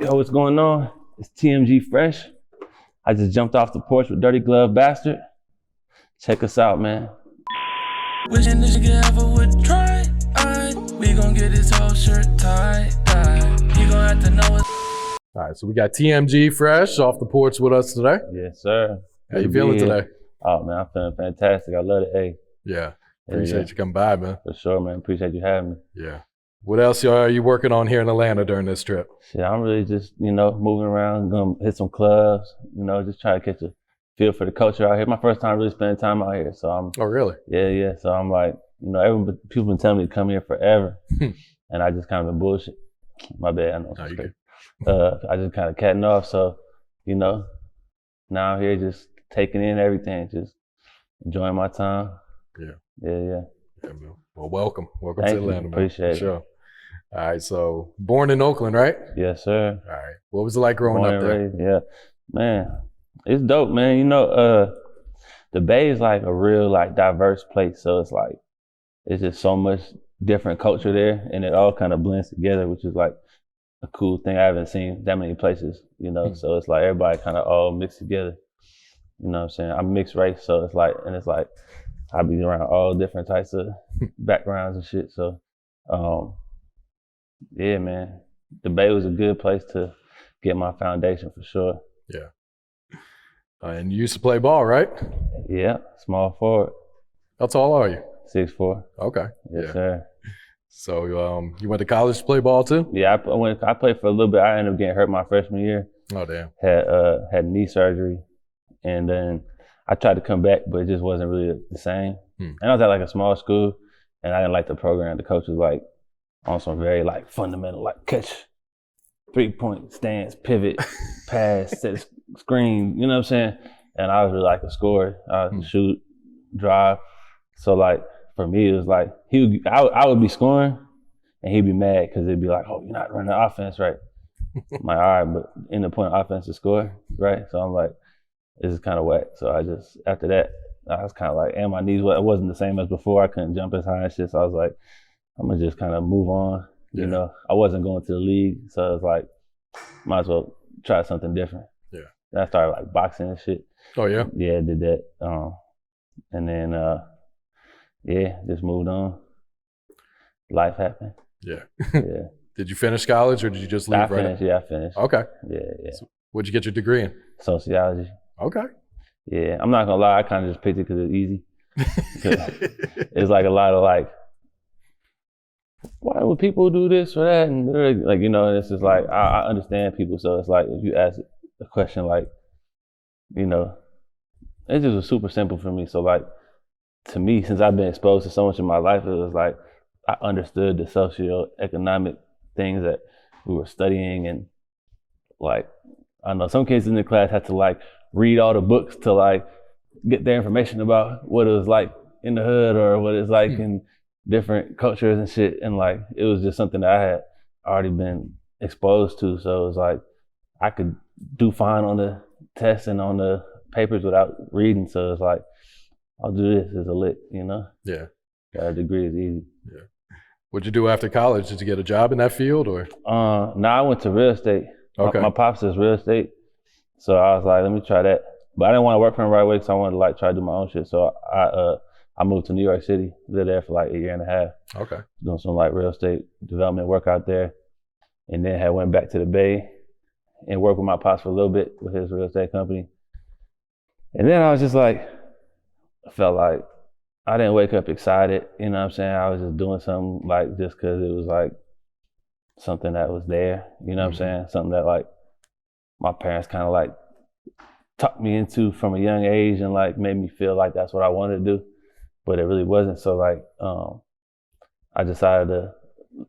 Yo, what's going on? It's TMG Fresh. I just jumped off the porch with Dirty Glove Bastard. Check us out, man. Wishing this nigga ever would try. We gon' get his whole shirt tied. He gon' have to know it. All right, so we got TMG Fresh off the porch with us today. Yes, sir. How you feeling today? Oh, man, I'm feeling fantastic. I love it. Hey. Yeah, appreciate you coming by, man. For sure, man. Appreciate you having me. Yeah. What else are you working on here in Atlanta during this trip? Shit, I'm really just, moving around, gonna hit some clubs, just trying to catch a feel for the culture out here. My first time really spending time out here, so I'm. Oh, really? Yeah. So I'm like, people been telling me to come here forever, and I just kind of been bullshit. My bad, I know. No, you good. I just kind of catting off, so now I'm here just taking in everything, just enjoying my time. Yeah. Well, welcome Thank to you. Atlanta, man. Appreciate Sure. All right, so born in Oakland, right? Yes, sir. All right. What was it like growing up there? Yeah, man, it's dope, man. The Bay is like a real diverse place, so it's just so much different culture there, and it all kind of blends together, which is like a cool thing. I haven't seen that many places, so it's like everybody kind of all mixed together. You know what I'm saying? I'm mixed race, so it's like I be around all different types of backgrounds and shit. So, yeah, man, the Bay was a good place to get my foundation for sure. Yeah. And you used to play ball, right? Yeah, small forward. How tall are you? 6'4". Okay. Yes, sir. So you went to college to play ball too? Yeah, I played for a little bit. I ended up getting hurt my freshman year. Oh, damn. Had knee surgery, and then I tried to come back, but it just wasn't really the same. And I was at a small school, and I didn't like the program. The coach was on some very fundamental, catch, 3-point stance, pivot, pass, set a screen, you know what I'm saying? And I was really a scorer. I would shoot, drive. So for me, it was I would be scoring, and he'd be mad because it'd be oh, you're not running the offense right. I'm like, all right, but in the point of offense to score, right? So I'm like, this is kind of whack. So I just, after that, I was kind of and my knees, it wasn't the same as before. I couldn't jump as high and shit. So I was like, I'm gonna just kind of move on. Yeah. I wasn't going to the league. So it was might as well try something different. Yeah. Then I started boxing and shit. Oh, yeah? Yeah, did that. And then, just moved on. Life happened. Yeah. Yeah. Did you finish college or did you just leave I finished. Yeah, I finished. Okay. Yeah. So what'd you get your degree in? Sociology. Okay. Yeah, I'm not gonna lie, I kind of just picked it because it's easy. It's a lot of why would people do this or that? And and it's just I understand people. So it's if you ask a question it just was super simple for me. So to me, since I've been exposed to so much in my life, it was I understood the socioeconomic things that we were studying, and I know some kids in the class had to read all the books to get their information about what it was like in the hood or what it's like in different cultures and shit. And it was just something that I had already been exposed to. So it was I could do fine on the tests and on the papers without reading. So it's I'll do this as a lick, Yeah. Got a degree is easy. Yeah. What'd you do after college? Did you get a job in that field or? No, I went to real estate. Okay. My pops is real estate. So I was let me try that. But I didn't want to work for him right away because I wanted to try to do my own shit. So I moved to New York City, lived there for a year and a half. Okay. Doing some real estate development work out there. And then went back to the Bay and worked with my pops for a little bit with his real estate company. And then I was just I felt I didn't wake up excited, you know what I'm saying? I was just doing something just because it was something that was there, you know what I'm saying? Something that my parents kind of tucked me into from a young age and made me feel that's what I wanted to do, but it really wasn't. So I decided to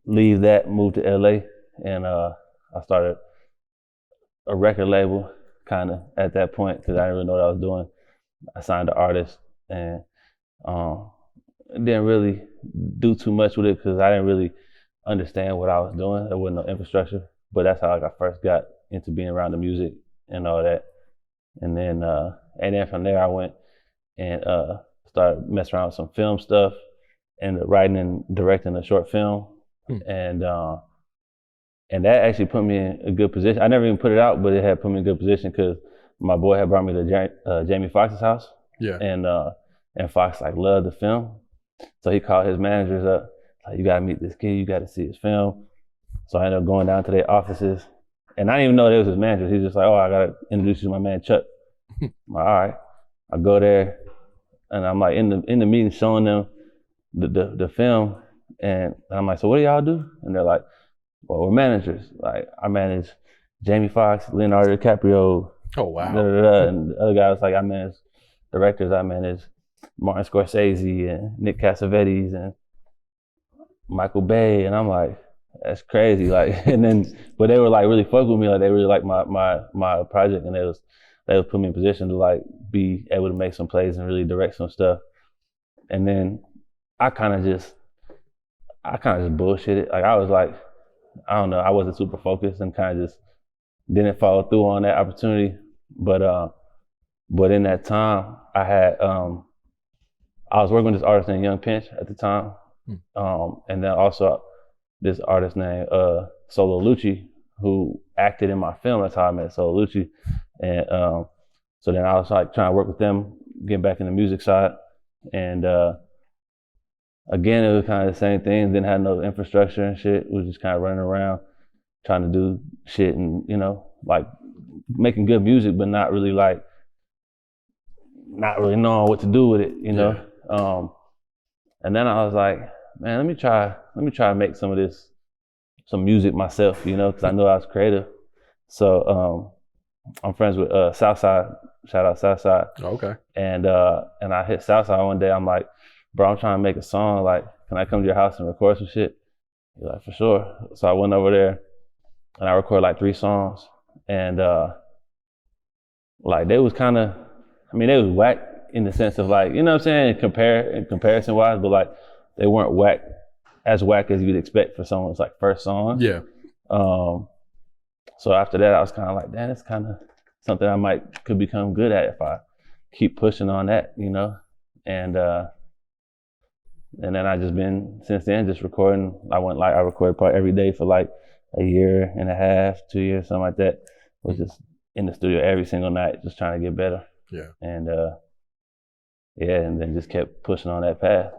leave that, move to LA, and I started a record label kind of at that point because I didn't really know what I was doing. I signed an artist and didn't really do too much with it because I didn't really understand what I was doing. There wasn't no infrastructure, but that's how I first got into being around the music and all that. And then from there I went and started messing around with some film stuff and writing and directing a short film. And And that actually put me in a good position. I never even put it out, but it had put me in a good position because my boy had brought me to Jamie Foxx's house. Yeah. And Fox like loved the film. So he called his managers up, like, you gotta meet this kid, you gotta see his film. So I ended up going down to their offices. And I didn't even know they was his managers. He's just like, oh, I gotta introduce you to my man Chuck. I'm like, all right. I go there and I'm like in the meeting showing them the film. And I'm like, so what do y'all do? And they're like, well, we're managers. Like, I manage Jamie Foxx, Leonardo DiCaprio. Oh, wow. And the other guy was like, I manage directors. I manage Martin Scorsese and Nick Cassavetes and Michael Bay. And I'm like, that's crazy. Like, and then, but they were like really fuck with me. Like, they really liked my project, and they was put me in position to like be able to make some plays and really direct some stuff. And then I kind of just bullshitted. Like, I was like, I don't know, I wasn't super focused and kind of just didn't follow through on that opportunity. But in that time, I was working with this artist named Young Pinch at the time. And then also this artist named Solo Lucci, who acted in my film. That's how I met Solo Lucci. And so then I was like trying to work with them, getting back in the music side. And again, it was kind of the same thing. Didn't have no infrastructure and shit. We was just kind of running around trying to do shit and, you know, like making good music, but not really knowing what to do with it, you know? Yeah. And then I was like, man, let me try to make some music myself, you know, because I knew I was creative. So I'm friends with Southside, shout out Southside. Okay. And I hit Southside one day. I'm like, bro, I'm trying to make a song. Like, can I come to your house and record some shit? He's like, for sure. So I went over there and I recorded like 3 songs. And like they was kind of, I mean, they was whack in the sense of like, you know what I'm saying, in comparison wise, but like they weren't as whack as you'd expect for someone's like first song. Yeah. So after that, I was kind of like, damn, it's kind of something I could become good at if I keep pushing on that, you know? And then I just been, since then, just recording. I recorded probably every day for like a year and a half, 2 years, something like that. Was just in the studio every single night, just trying to get better. Yeah. And and then just kept pushing on that path.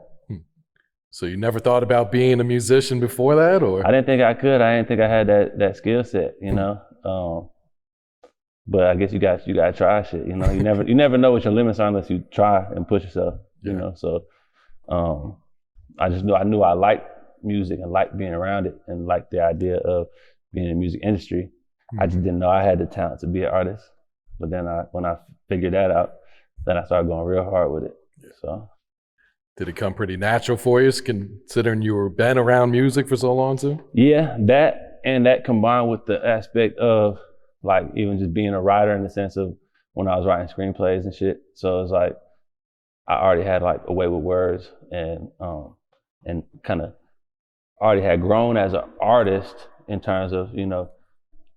So you never thought about being a musician before that, or? I didn't think I could. I didn't think I had that skill set, you know. But I guess you got to try shit, you know. You never know what your limits are unless you try and push yourself, you know. So I knew I liked music and liked being around it and liked the idea of being in the music industry. Mm-hmm. I just didn't know I had the talent to be an artist. But then when I figured that out, then I started going real hard with it. Yeah. So. Did it come pretty natural for you, considering you were been around music for so long too? Yeah, that combined with the aspect of like even just being a writer in the sense of when I was writing screenplays and shit. So it's like I already had like a way with words and kind of already had grown as an artist in terms of, you know,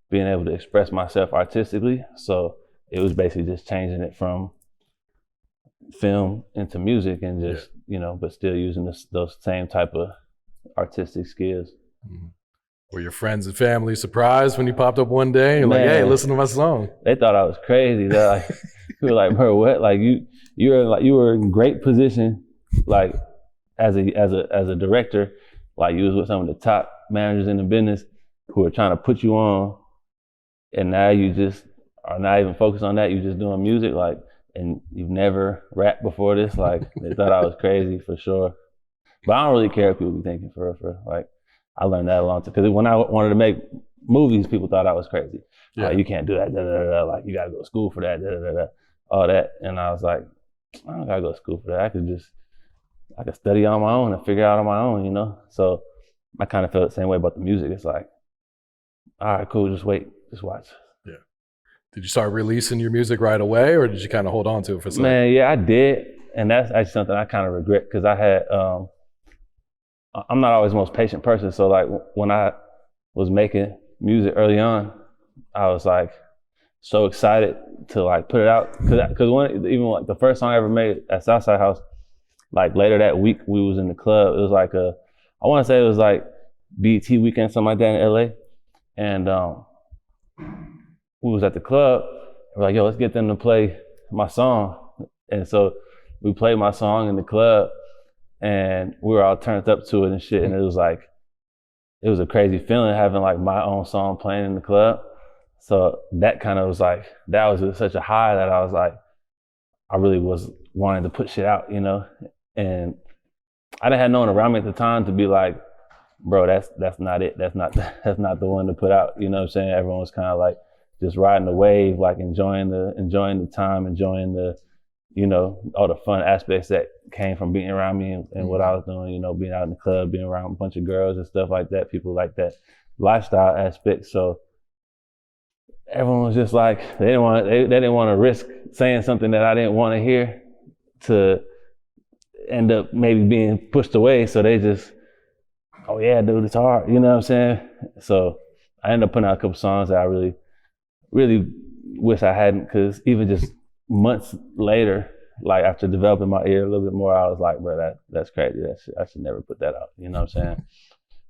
being able to express myself artistically. So it was basically just changing it from film into music and just, you know, but still using those same type of artistic skills. Mm-hmm. Were your friends and family surprised when you popped up one day and like, hey, listen to my song? They thought I was crazy. They're like, we were like, bro, what? Like you were in great position, like as a director, like you was with some of the top managers in the business who are trying to put you on, and now you just are not even focused on that. You're just doing music, like, and you've never rapped before this. Like, they thought I was crazy for sure. But I don't really care what people be thinking for like, I learned that a long time. Because when I wanted to make movies, people thought I was crazy. Yeah. Like, you can't do that, da, da, da, da. Like, you gotta go to school for that, da, da, da, da, all that. And I was like, I don't gotta go to school for that. I could study on my own and figure out on my own, you know? So I kind of felt the same way about the music. It's like, all right, cool, just wait, just watch. Yeah. Did you start releasing your music right away, or did you kind of hold on to it for a second? Man, yeah, I did. And that's actually something I kind of regret, because I had, I'm not always the most patient person. So like when I was making music early on, I was like so excited to like put it out. Cause even like the first song I ever made at Southside House, like later that week we was in the club. It was like I want to say it was like BET weekend, something like that in LA. and we was at the club. We're like, yo, let's get them to play my song. And so we played my song in the club, and we were all turned up to it and shit. And it was like, it was a crazy feeling having like my own song playing in the club. So that kind of was like, that was such a high that I was like, I really was wanting to put shit out, you know? And I didn't have no one around me at the time to be like, bro, that's not it. That's not the one to put out. You know what I'm saying? Everyone was kind of like just riding the wave, like enjoying the time, enjoying the, you know, all the fun aspects that came from being around me and what I was doing, you know, being out in the club, being around a bunch of girls and stuff like that, people like that lifestyle aspect. So everyone was just like, they didn't want to risk saying something that I didn't want to hear to end up maybe being pushed away. So they just, oh yeah, dude, it's hard. You know what I'm saying? So I ended up putting out a couple songs that I really, really wish I hadn't, because even just months later, like after developing my ear a little bit more, I was like, bro, that's crazy. I should never put that out. You know what I'm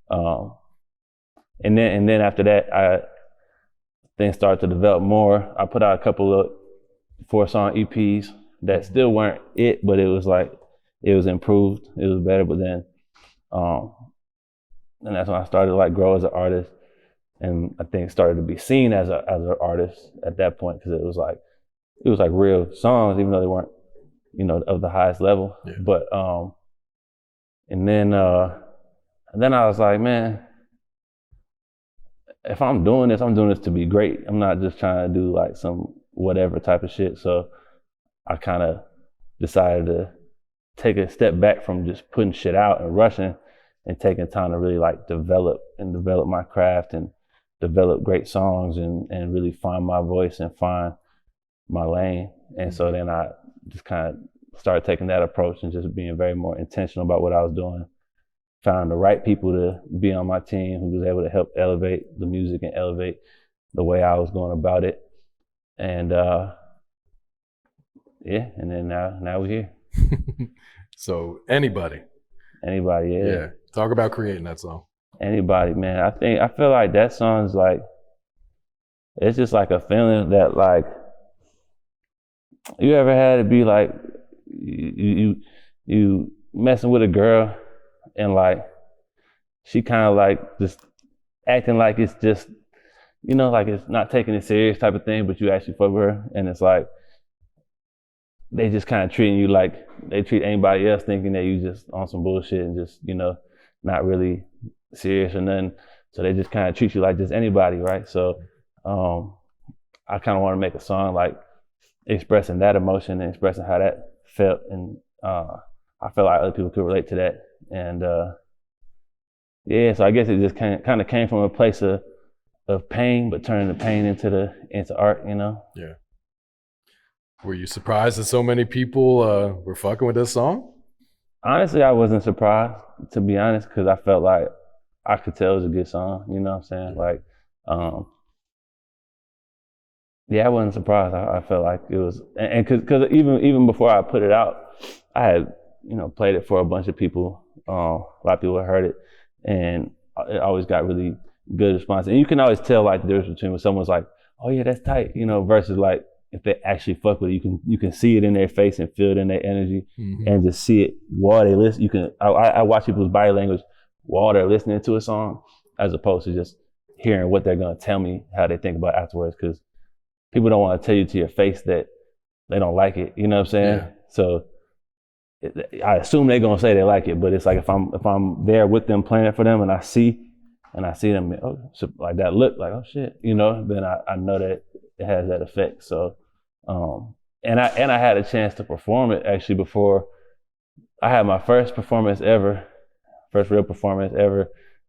saying? And then after that, things started to develop more. I put out a couple of 4-song EPs that still weren't it, but it was like, it was improved. It was better. But then, and that's when I started to like grow as an artist, and I think started to be seen as an artist at that point, because it was like real songs, even though they weren't, you know, of the highest level. Yeah. But and then I was like, man, if I'm doing this to be great. I'm not just trying to do like some whatever type of shit. So I kind of decided to take a step back from just putting shit out and rushing, and taking time to really like develop my craft and develop great songs and really find my voice and find my lane. And so then I just kind of started taking that approach and just being very more intentional about what I was doing. Found the right people to be on my team who was able to help elevate the music and elevate the way I was going about it. And yeah, and then now we're here. So anybody, yeah. Talk about creating that song. Anybody, man. I feel like that song's like, it's just like a feeling that like, you ever had to be like, you messing with a girl and like, she kind of like just acting like it's just, you know, like it's not taking it serious type of thing, but you actually fuck with her, and it's like, they just kind of treating you like they treat anybody else, thinking that you just on some bullshit and just, you know, not really serious or nothing. So they just kind of treat you like just anybody, right? So I kind of want to make a song like expressing that emotion and expressing how that felt, and I felt like other people could relate to that. And yeah, so I guess it just kind of came from a place of pain, but turning the pain into art, you know? Yeah. Were you surprised that so many people were fucking with this song? Honestly, I wasn't surprised, to be honest, because I felt like I could tell it was a good song, you know what I'm saying? Like, yeah, I wasn't surprised. I felt like it was, and because even before I put it out, I had, you know, played it for a bunch of people. A lot of people had heard it, and it always got really good response. And you can always tell like the difference between when someone's like, "Oh yeah, that's tight," you know, versus like if they actually fuck with it. You can see it in their face and feel it in their energy, and just see it while they listen. I watch people's body language while they're listening to a song, as opposed to just hearing what they're gonna tell me how they think about it afterwards. Because people don't want to tell you to your face that they don't like it. You know what I'm saying? Yeah. So I assume they're gonna say they like it, but it's like if I'm there with them playing it for them, and I see them, oh, so like that look like, oh shit, you know, then I know that it has that effect. So, and I had a chance to perform it actually before I had my first real performance ever,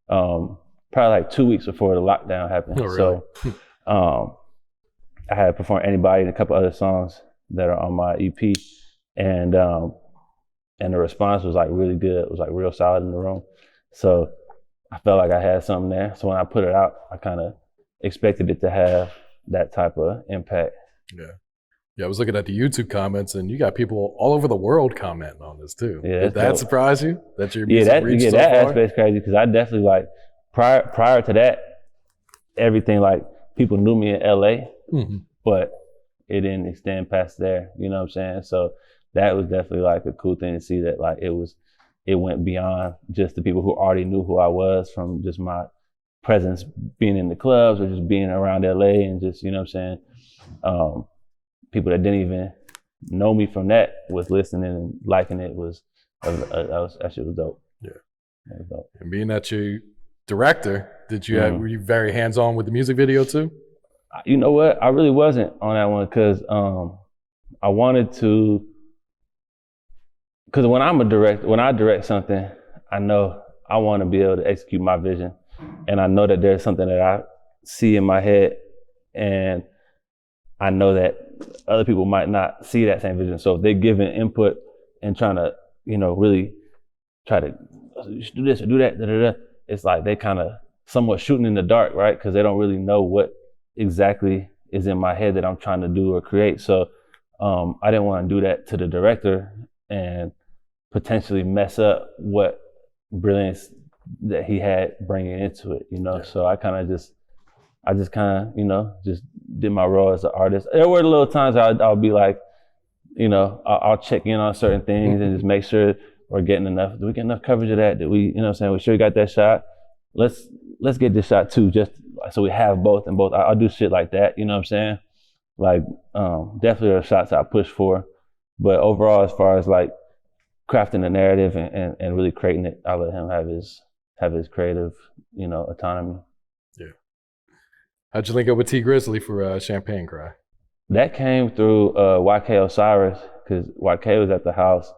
probably like 2 weeks before the lockdown happened. Oh, really? So, I had performed Anybody and a couple other songs that are on my EP, and the response was like really good. It was like real solid in the room. So I felt like I had something there. So when I put it out, I kind of expected it to have that type of impact. Yeah, I was looking at the YouTube comments, and you got people all over the world commenting on this too. Yeah, did that dope. Surprise you? That your music reached so that far? aspect's crazy, because I definitely like prior to that, everything, like people knew me in LA, Mm-hmm. but it didn't extend past there, you know what I'm saying? So that was definitely like a cool thing to see, that like it went beyond just the people who already knew who I was from just my presence being in the clubs or just being around LA, and just, you know what I'm saying? People that didn't even know me from that was listening and liking it. That shit was dope. Yeah. That was dope. And being that you director, were you very hands-on with the music video too? You know what? I really wasn't on that one, because I wanted to, because when I direct something, I know I want to be able to execute my vision. And I know that there's something that I see in my head, and I know that other people might not see that same vision. So if they're giving input and trying to, you know, really try to do this or do that, it's like they kind of somewhat shooting in the dark, right? Because they don't really know what exactly is in my head that I'm trying to do or create. So I didn't want to do that to the director and potentially mess up what brilliance that he had bringing into it, you know? Yeah. So I just kind of, you know, just did my role as an artist. There were little times I'll be like, you know, I'll check in on certain things and just make sure we're getting enough. Do we get enough coverage of that? Did we, you know what I'm saying? We sure we got that shot. Let's get this shot too, just so we have both and both. I'll do shit like that, you know what I'm saying? Like, definitely are shots I push for. But overall, as far as like crafting the narrative and really creating it, I'll let him have his creative, you know, autonomy. Yeah. How'd you link up with Tee Grizzley for Champagne Cry? That came through YK Osiris, because YK was at the house.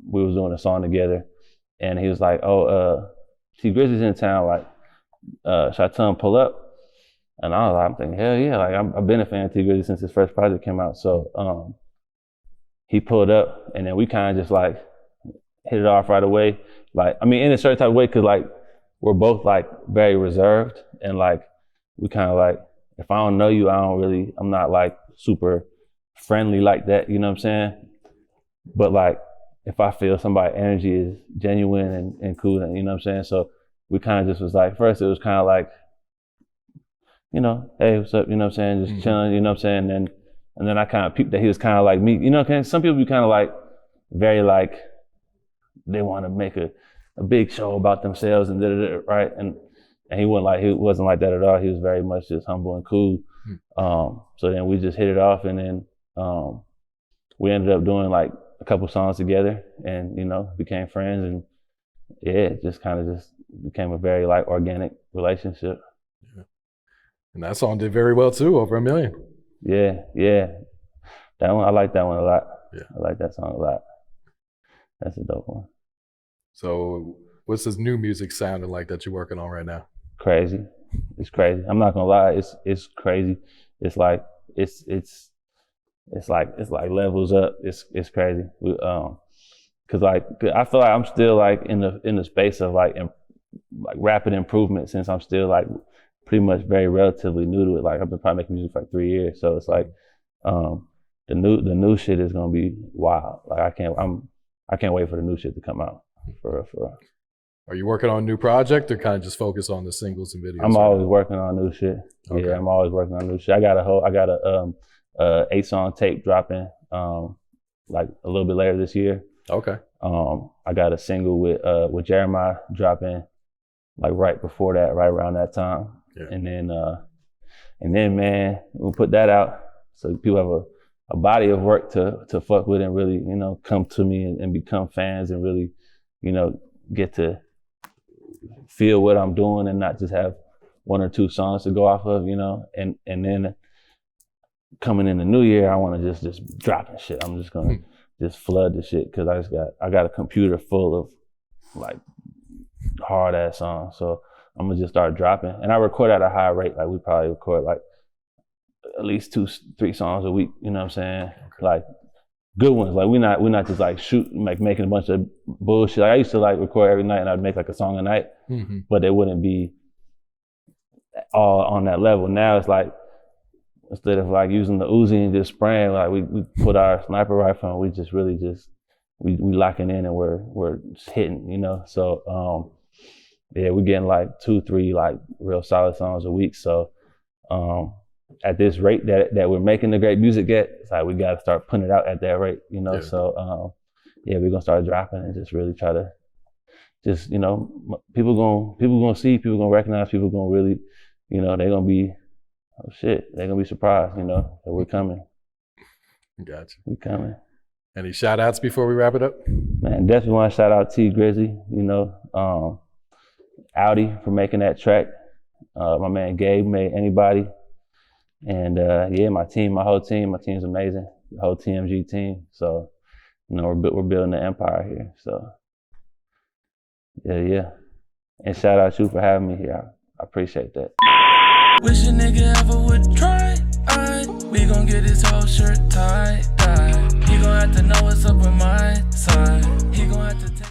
We was doing a song together, and he was like, "Oh, Tee Grizzley's in town. Like, should I tell him pull up?" And I was like, I'm thinking, hell yeah! Like, I've been a fan of Tee Grizzley since his first project came out. So he pulled up, and then we kind of just like hit it off right away. Like, I mean, in a certain type of way, because like we're both like very reserved, and like we kind of like, if I don't know you, I'm not like super friendly like that, you know what I'm saying? But like, if I feel somebody's energy is genuine and cool, and you know what I'm saying? So we kind of just was like, first it was kind of like, you know, hey, what's up, you know what I'm saying? Just chilling, you know what I'm saying? And then I kind of peeped that he was kind of like me, you know, some people be kind of like, very like, they want to make a big show about themselves and right? And he wasn't like that at all. He was very much just humble and cool. So then we just hit it off, and then we ended up doing like a couple songs together, and you know, became friends, and yeah, it just kind of just became a very like organic relationship. Yeah. And that song did very well too, over 1 million. Yeah. That one, I like that one a lot. Yeah. I like that song a lot. That's a dope one. So what's this new music sounding like that you're working on right now? Crazy. It's crazy. I'm not gonna lie. It's crazy. It's like levels up. It's crazy. Cause like I feel like I'm still like in the space of like rapid improvement, since I'm still like pretty much very relatively new to it. Like I've been probably making music for like 3 years. So it's like the new shit is gonna be wild. Like I can't wait for the new shit to come out. For real. Are you working on a new project, or kind of just focus on the singles and videos? I'm always working on new shit. Okay. Yeah, I'm always working on new shit. I got a 8-song tape dropping like a little bit later this year. Okay. I got a single with Jeremiah dropping like right before that, right around that time. Yeah. And then man, we'll put that out so people have a body of work to fuck with and really, you know, come to me and become fans and really, you know, get to feel what I'm doing and not just have 1 or 2 songs to go off of, you know. And then coming in the new year, I want to just dropping shit. I'm just gonna just flood the shit, because I got a computer full of like hard ass songs. So I'm gonna just start dropping, and I record at a high rate. Like we probably record like at least 2-3 songs a week. You know what I'm saying? Okay. Like good ones. Like we're not just like shooting, like making a bunch of bullshit. Like I used to like record every night, and I'd make like a song a night, but it wouldn't be all on that level. Now it's like, instead of like using the Uzi and just spraying, like we put our sniper rifle on, we just really we locking in, and we're just hitting, you know. So yeah, we're getting like 2-3 like real solid songs a week. So at this rate that we're making the great music at, it's like we got to start putting it out at that rate, you know. Yeah. So yeah, we're gonna start dropping and just really try to just, you know, people gonna see, people gonna recognize, people gonna really, you know, they're gonna be, oh shit, they're gonna be surprised, you know, that we're coming. Gotcha. We're coming. Any shout outs before we wrap it up? Man, definitely want to shout out Tee Grizzley, you know, Audi for making that track. My man Gabe made Anybody. And yeah, my whole team, my team's amazing. The whole TMG team. So, you know, we're building an empire here. So, yeah. And shout out you for having me here. I appreciate that. Wish a nigga ever would try. We gon' get his whole shirt tied. He gon' have to know what's up with my side. He gon' have to take